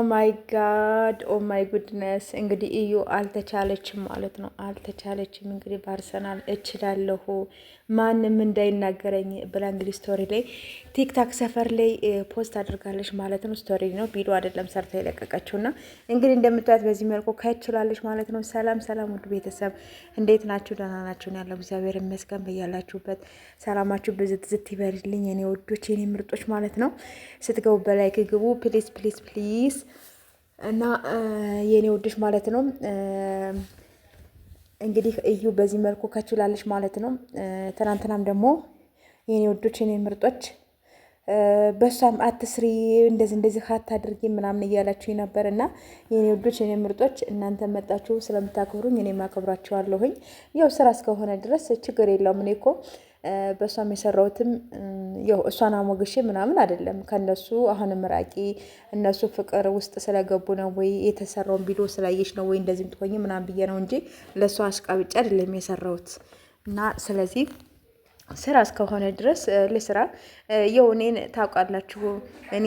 ማይ ጋድ ኦ ማይ ጉድነስ። እንግዲህ እዩ አልተቻለችም ማለት ነው። አልተቻለችም እንግዲህ በአርሰናል እችላለሁ ማንም እንዳይናገረኝ ብላ እንግዲህ ስቶሪ ላይ ቲክታክ ሰፈር ላይ ፖስት አድርጋለች ማለት ነው። ስቶሪ ነው ቪዲዮ አይደለም ሰርታ የለቀቀችው እና እንግዲህ እንደምታዩት በዚህ መልኩ ከችላለች ማለት ነው። ሰላም ሰላም ውድ ቤተሰብ እንዴት ናችሁ? ደህና ናችሁ? ያለው እግዚአብሔር ይመስገን። በያላችሁበት ሰላማችሁ ብዝት ዝት ይበልልኝ የኔ ውዶች የኔ ምርጦች ማለት ነው። ስትገቡ በላይክ ግቡ ፕሊዝ ፕሊዝ ፕሊዝ እና የኔ ውዶች ማለት ነው። እንግዲህ እዩ በዚህ መልኩ ከችላለች ማለት ነው። ትናንትናም ደግሞ የኔ ውዶች የኔ ምርጦች በሷም አትስሪ እንደዚህ አታድርጊ ምናምን እያላችሁ ነበር እና የኔ ውዶች የኔ ምርጦች እናንተ መጣችሁ ስለምታከብሩኝ እኔም አከብራችኋለሁኝ። ያው ስራ እስከሆነ ድረስ ችግር የለውም። እኔ እኮ በእሷም የሰራሁትም ያው እሷን አሞግሼ ምናምን አይደለም ከነሱ አሁንም ራቂ እነሱ ፍቅር ውስጥ ስለገቡ ነው ወይ የተሰራውን ቪዲዮ ስላየሽ ነው ወይ እንደዚህ ምትሆኝ ምናምን ብዬ ነው እንጂ ለእሷ አሽቃብጬ አይደለም የሰራሁት እና ስለዚህ ስራ እስከሆነ ድረስ ለስራ ያው እኔን ታውቃላችሁ እኔ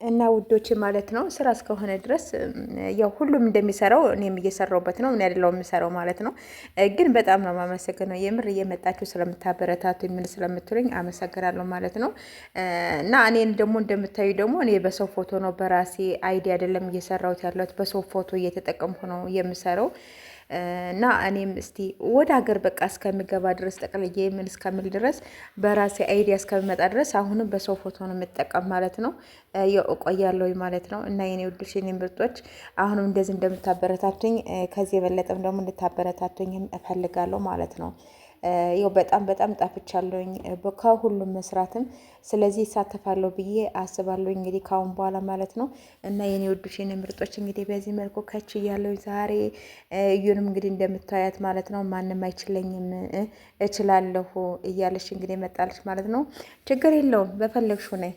እና ውዶች ማለት ነው። ስራ እስከሆነ ድረስ ያው ሁሉም እንደሚሰራው እኔም እየሰራሁበት ነው። እኔ አይደለሁም የምሰራው ማለት ነው። ግን በጣም ነው የማመሰግነው የምር እየመጣችሁ ስለምታበረታቱ ምን ስለምትሉኝ አመሰግናለሁ ማለት ነው። እና እኔን ደግሞ እንደምታዩ ደግሞ እኔ በሰው ፎቶ ነው በራሴ አይዲ አይደለም እየሰራሁት ያለሁት በሰው ፎቶ እየተጠቀምኩ ነው የምሰራው። እና እኔም እስቲ ወደ ሀገር በቃ እስከሚገባ ድረስ ጠቅልዬ ምን እስከምል ድረስ በራሴ አይዲያ እስከሚመጣ ድረስ አሁንም በሰው ፎቶ ነው የምጠቀም ማለት ነው። እቆያለሁ ማለት ነው። እና የኔ ውዶች የኔ ምርጦች አሁንም እንደዚህ እንደምታበረታቱኝ ከዚህ የበለጠም ደግሞ እንድታበረታቱኝ እፈልጋለሁ ማለት ነው። ያው በጣም በጣም ጣፍቻለሁኝ ከሁሉም መስራትም ስለዚህ ይሳተፋለሁ ብዬ አስባለሁ እንግዲህ ካሁን በኋላ ማለት ነው። እና የኔ ውዶች የኔ ምርጦች እንግዲህ በዚህ መልኩ ከች እያለሁ ዛሬ እዩንም እንግዲህ እንደምታያት ማለት ነው ማንም አይችለኝም እችላለሁ እያለች እንግዲህ መጣለች ማለት ነው። ችግር የለውም በፈለግሽው ነይ